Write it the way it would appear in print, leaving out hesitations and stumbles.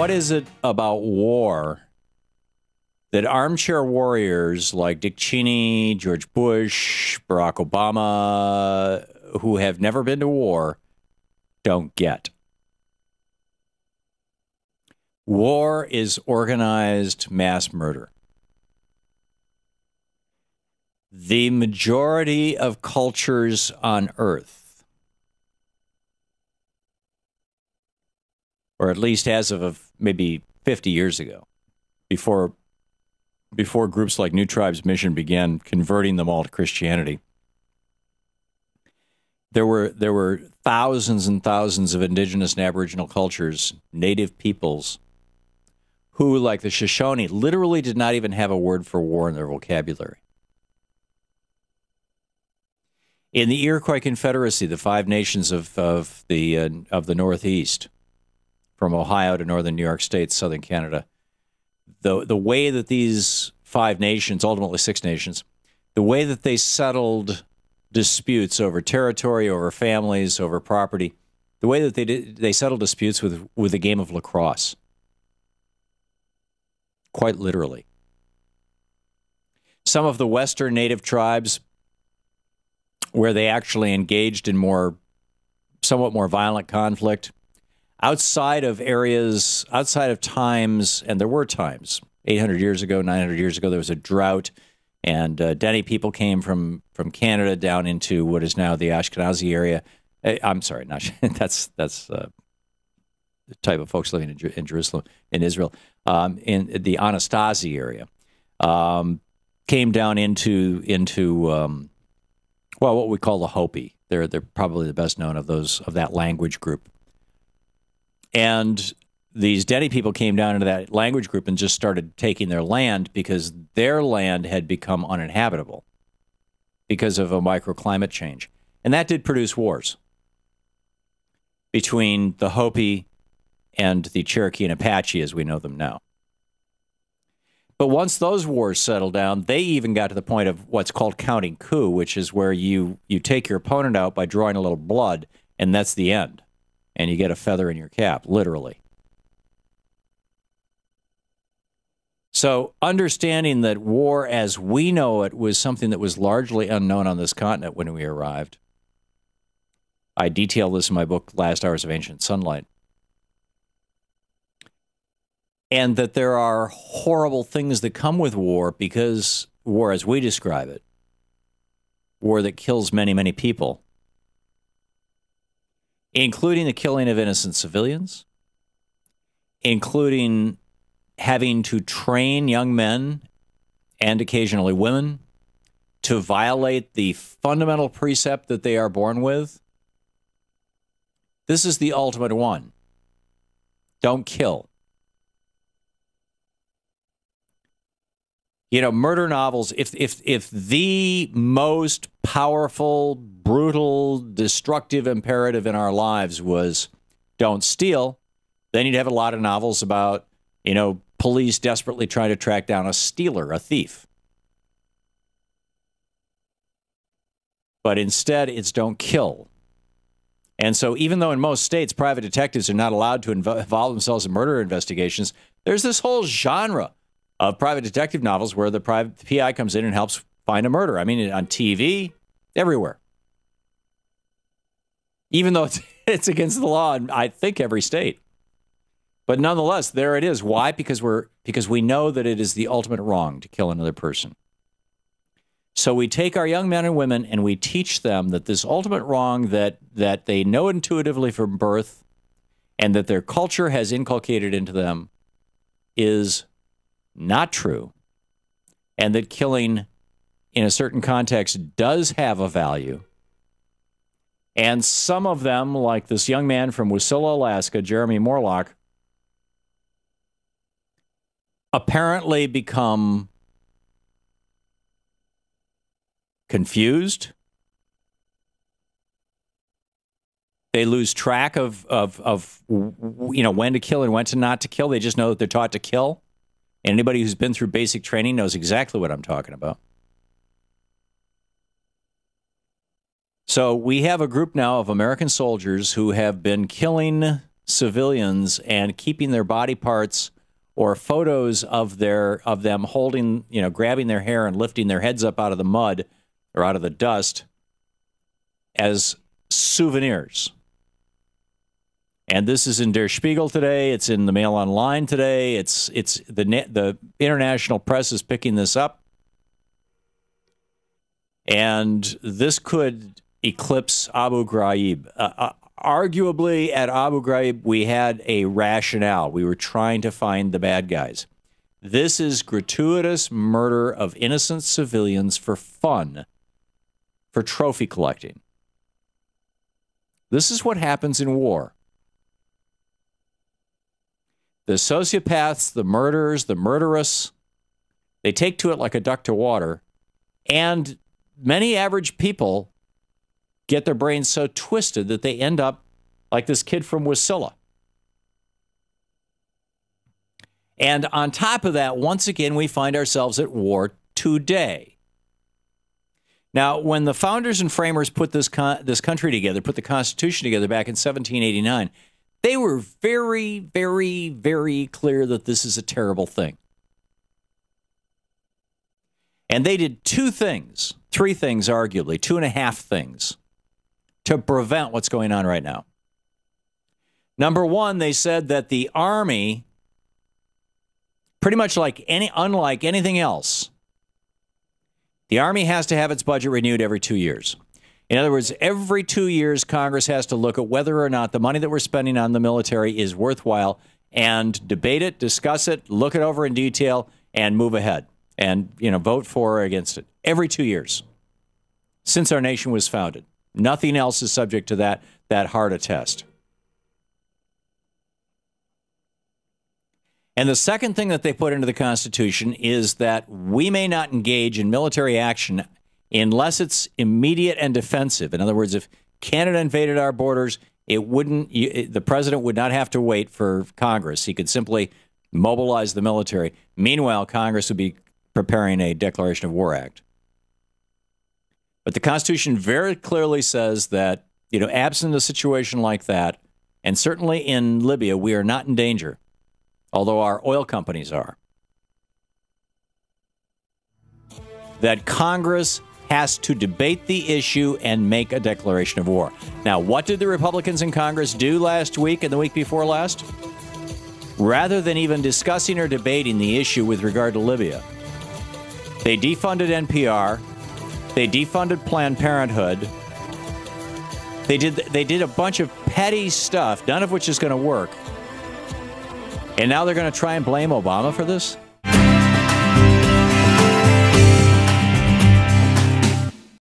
what is it about war that armchair warriors like Dick Cheney, George Bush, Barack Obama, who have never been to war, don't get? War is organized mass murder. The majority of cultures on Earth, or at least as of maybe 50 years ago, before groups like New Tribes Mission began converting them all to Christianity, there were thousands and thousands of indigenous and Aboriginal cultures, native peoples, who, like the Shoshone, literally did not even have a word for war in their vocabulary. In the Iroquois Confederacy, the Five Nations of the Northeast, from Ohio to northern New York State, southern Canada, the way that these five nations, ultimately six nations, the way that they settled disputes over territory, over families, over property, the way that they settled disputes with a game of lacrosse, quite literally. Some of the Western Native tribes, where they actually engaged in somewhat more violent conflict, outside of times, and there were times, 800 years ago, 900 years ago, there was a drought, and Dene people came from Canada down into what is now the Ashkenazi area. I'm sorry, that's the type of folks living in Jerusalem, in Israel, in the Anasazi area, came down into what we call the Hopi. They're probably the best known of that language group. And these Dene people came down into that language group and just started taking their land because their land had become uninhabitable because of a microclimate change. And that did produce wars between the Hopi and the Cherokee and Apache as we know them now. But once those wars settled down, they even got to the point of what's called counting coup, which is where you take your opponent out by drawing a little blood, and that's the end. And you get a feather in your cap, literally. So understanding that war as we know it was something that was largely unknown on this continent when we arrived. I detail this in my book, Last Hours of Ancient Sunlight. And that there are horrible things that come with war because war, as we describe it, war that kills many, many people, including the killing of innocent civilians, including having to train young men and occasionally women to violate the fundamental precept that they are born with. This is the ultimate one. Don't kill. You know, murder novels, if the most powerful, brutal, destructive imperative in our lives was don't steal, then you'd have a lot of novels about, police desperately trying to track down a stealer, a thief. But instead, it's don't kill. And so even though in most states private detectives are not allowed to involve themselves in murder investigations, there's this whole genre of private detective novels where the private PI comes in and helps find a murder. I mean, on TV, everywhere. Even though it's against the law in, I think, every state. But nonetheless, there it is. Why? Because we know that it is the ultimate wrong to kill another person. So we take our young men and women and we teach them that this ultimate wrong that they know intuitively from birth and that their culture has inculcated into them is not true, and that killing in a certain context does have a value. And some of them, like this young man from Wasilla, Alaska, Jeremy Morlock, apparently become confused. They lose track of when to kill and when to not to kill. They just know that they're taught to kill. Anybody who's been through basic training knows exactly what I'm talking about. So we have a group now of American soldiers who have been killing civilians and keeping their body parts or photos of them holding, grabbing their hair and lifting their heads up out of the mud or out of the dust as souvenirs. And this is in Der Spiegel today. It's in the Mail Online today. It's the international press is picking this up. And this could eclipse Abu Ghraib. Arguably, at Abu Ghraib, we had a rationale. We were trying to find the bad guys. This is gratuitous murder of innocent civilians for fun, for trophy collecting. This is what happens in war. The sociopaths, the murderers, the murderous, they take to it like a duck to water, and many average people get their brains so twisted that they end up like this kid from Wasilla. And on top of that, once again, we find ourselves at war today. Now, when the founders and framers put this country together, put the Constitution together back in 1789, they were very, very, very clear that this is a terrible thing. And they did three things, arguably, 2.5 things, to prevent what's going on right now. Number one, they said that the Army, pretty much unlike anything else, the Army has to have its budget renewed every 2 years. In other words, every 2 years, Congress has to look at whether or not the money that we're spending on the military is worthwhile and debate it, discuss it, look it over in detail, and move ahead and, vote for or against it every 2 years since our nation was founded. Nothing else is subject to that hard a test. And the second thing that they put into the Constitution is that we may not engage in military action unless it's immediate and defensive. In other words, if Canada invaded our borders, the president would not have to wait for Congress. He could simply mobilize the military. Meanwhile, Congress would be preparing a Declaration of War Act. But the Constitution very clearly says that, absent a situation like that, and certainly in Libya, we are not in danger, although our oil companies are, that Congress has to debate the issue and make a declaration of war. Now, what did the Republicans in Congress do last week and the week before last? Rather than even discussing or debating the issue with regard to Libya, they defunded NPR, they defunded Planned Parenthood, they did a bunch of petty stuff, none of which is going to work. And now they're going to try and blame Obama for this?